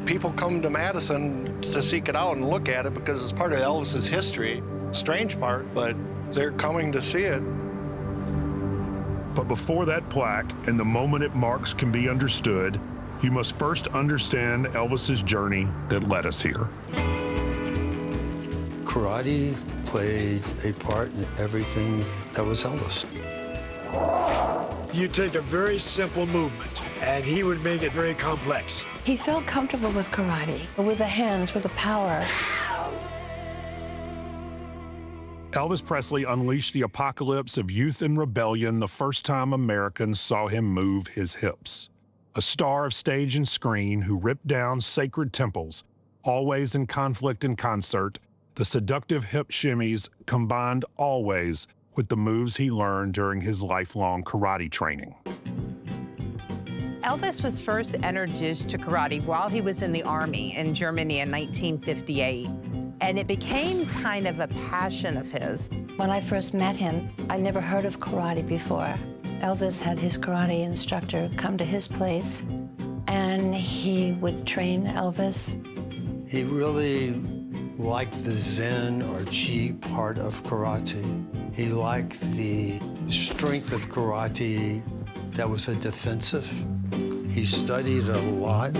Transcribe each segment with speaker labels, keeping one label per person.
Speaker 1: People come to Madison to seek it out and look at it because it's part of Elvis's history. Strange part, but they're coming to see it.
Speaker 2: But before that plaque and the moment it marks can be understood, you must first understand Elvis's journey that led us here.
Speaker 3: Karate played a part in everything that was Elvis.
Speaker 4: You take a very simple movement, and he would make it very complex.
Speaker 5: He felt comfortable with karate, with the hands, with the power.
Speaker 2: Elvis Presley unleashed the apocalypse of youth and rebellion the first time Americans saw him move his hips. A star of stage and screen who ripped down sacred temples, always in conflict and concert, the seductive hip shimmies combined always with the moves he learned during his lifelong karate training.
Speaker 6: Elvis was first introduced to karate while he was in the Army in Germany in 1958. And it became kind of a passion of his.
Speaker 5: When I first met him, I never heard of karate before. Elvis had his karate instructor come to his place, and he would train Elvis.
Speaker 3: He really liked the Zen or Chi part of karate. He liked the strength of karate that was a defensive. He studied a lot.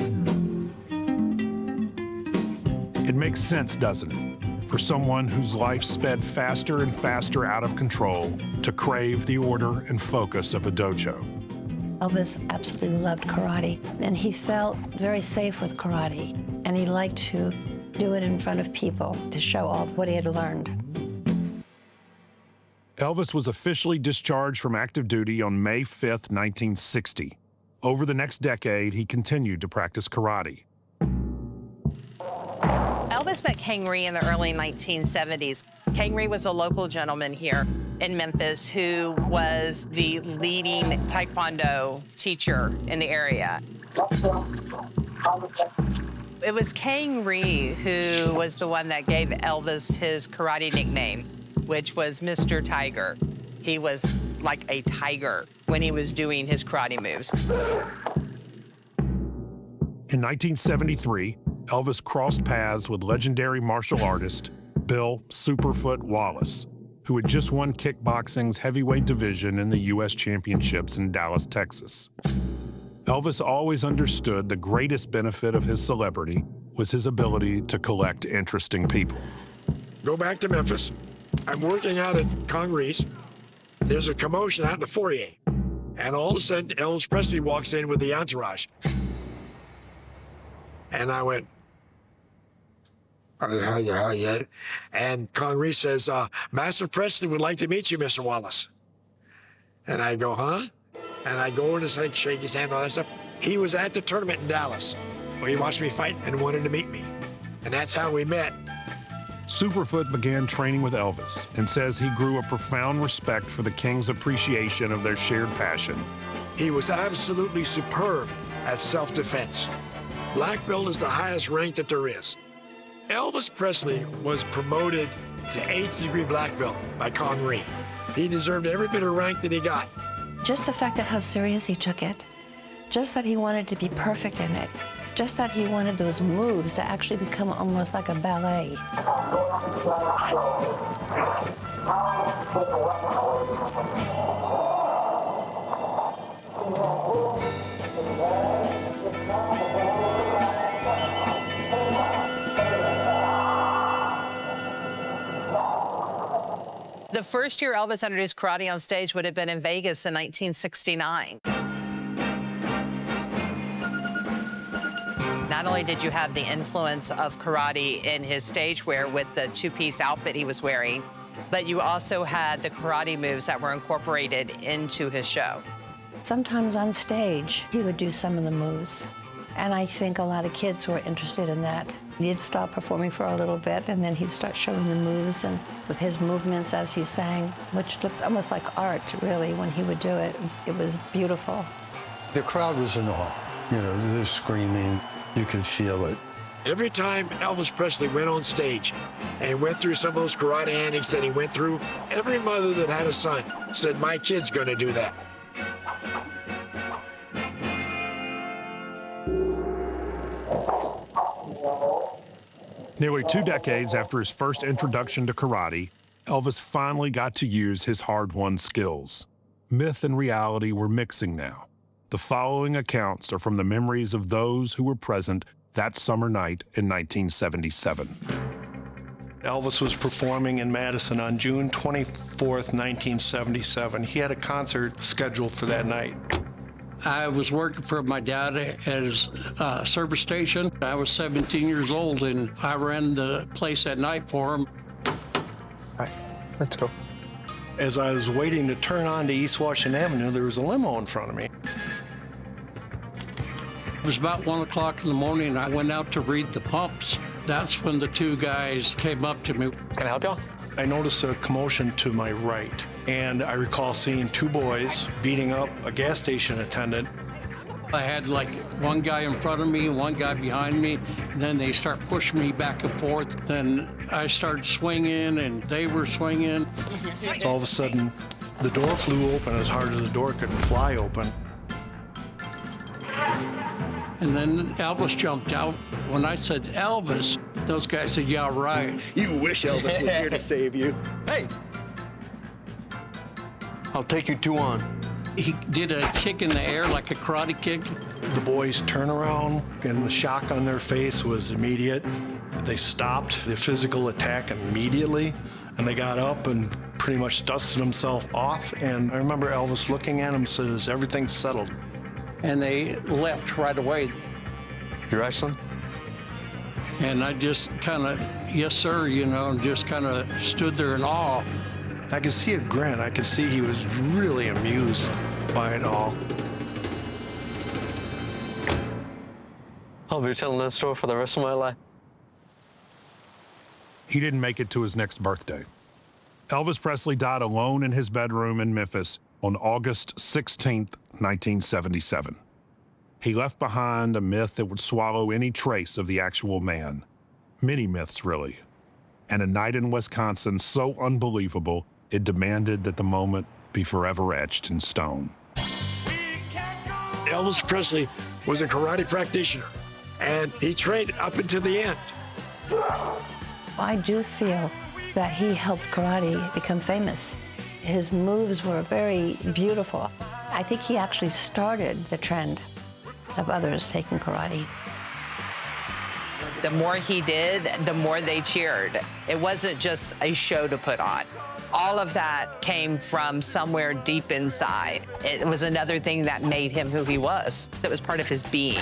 Speaker 2: It makes sense, doesn't it, for someone whose life sped faster and faster out of control to crave the order and focus of a dojo.
Speaker 5: Elvis absolutely loved karate, and he felt very safe with karate, and he liked to do it in front of people to show off what he had learned.
Speaker 2: Elvis was officially discharged from active duty on May 5th, 1960. Over the next decade, he continued to practice karate.
Speaker 6: Elvis met King Ree in the early 1970s. King Ree was a local gentleman here in Memphis who was the leading Taekwondo teacher in the area. It was King Ree who was the one that gave Elvis his karate nickname, which was Mr. Tiger. He was like a tiger when he was doing his karate moves.
Speaker 2: In 1973, Elvis crossed paths with legendary martial artist Bill Superfoot Wallace, who had just won kickboxing's heavyweight division in the U.S. Championships in Dallas, Texas. Elvis always understood the greatest benefit of his celebrity was his ability to collect interesting people.
Speaker 4: Go back to Memphis. I'm working out at Kong Ree's. There's a commotion out in the foyer. And all of a sudden, Elvis Presley walks in with the entourage. And I went, and Kong Reese says, Master Presley would like to meet you, Mr. Wallace. And I go, huh? And I go over and shake his hand, all that stuff. He was at the tournament in Dallas where he watched me fight and wanted to meet me. And that's how we met.
Speaker 2: Superfoot began training with Elvis and says he grew a profound respect for the King's appreciation of their shared passion.
Speaker 4: He was absolutely superb at self-defense. Black belt is the highest rank that there is. Elvis Presley was promoted to 8th degree black belt by Kong Ree. He deserved every bit of rank that he got.
Speaker 5: Just the fact that how serious he took it, just that he wanted to be perfect in it, just that he wanted those moves to actually become almost like a ballet.
Speaker 6: The first year Elvis introduced karate on stage would have been in Vegas in 1969. Not only did you have the influence of karate in his stage wear with the two-piece outfit he was wearing, but you also had the karate moves that were incorporated into his show.
Speaker 5: Sometimes on stage, he would do some of the moves. And I think a lot of kids were interested in that. He'd stop performing for a little bit, and then he'd start showing the moves and with his movements as he sang, which looked almost like art, really, when he would do it. It was beautiful.
Speaker 3: The crowd was in awe. You know, they're screaming. You could feel it.
Speaker 4: Every time Elvis Presley went on stage and went through some of those karate antics that he went through, every mother that had a son said, my kid's gonna do that.
Speaker 2: Nearly 2 decades after his first introduction to karate, Elvis finally got to use his hard-won skills. Myth and reality were mixing now. The following accounts are from the memories of those who were present that summer night in 1977.
Speaker 1: Elvis was performing in Madison on June 24th, 1977. He had a concert scheduled for that night.
Speaker 7: I was working for my dad at his service station. I was 17 years old, and I ran the place at night for him.
Speaker 8: All right, let's go.
Speaker 1: As I was waiting to turn on to East Washington Avenue, there was a limo in front of me.
Speaker 7: It was about 1 o'clock in the morning. I went out to read the pumps. That's when the two guys came up to me.
Speaker 8: Can I help y'all?
Speaker 1: I noticed a commotion to my right, and I recall seeing 2 boys beating up a gas station attendant.
Speaker 7: I had like one guy in front of me and one guy behind me, and then they start pushing me back and forth. Then I started swinging, and they were swinging.
Speaker 1: So all of a sudden, the door flew open as hard as the door could fly open.
Speaker 7: And then Elvis jumped out. When I said Elvis, those guys said, yeah, right.
Speaker 9: You wish Elvis was here to save you.
Speaker 8: Hey! I'll take you 2 on.
Speaker 7: He did a kick in the air, like a karate kick.
Speaker 1: The boys' turnaround and the shock on their face was immediate. They stopped the physical attack immediately, and they got up and pretty much dusted themselves off. And I remember Elvis looking at him and said, "Is everything settled?"
Speaker 7: And they left right away.
Speaker 8: You wrestling?
Speaker 7: And I just kind of, yes, sir, you know, and just kind of stood there in awe.
Speaker 1: I could see a grin. I could see he was really amused by it all.
Speaker 8: I'll be telling that story for the rest of my life.
Speaker 2: He didn't make it to his next birthday. Elvis Presley died alone in his bedroom in Memphis on August 16th, 1977. He left behind a myth that would swallow any trace of the actual man. Many myths, really. And a night in Wisconsin so unbelievable, it demanded that the moment be forever etched in stone.
Speaker 4: Elvis Presley was a karate practitioner, and he trained up until the end.
Speaker 5: I do feel that he helped karate become famous. His moves were very beautiful. I think he actually started the trend of others taking karate.
Speaker 6: The more he did, the more they cheered. It wasn't just a show to put on. All of that came from somewhere deep inside. It was another thing that made him who he was. It was part of his being.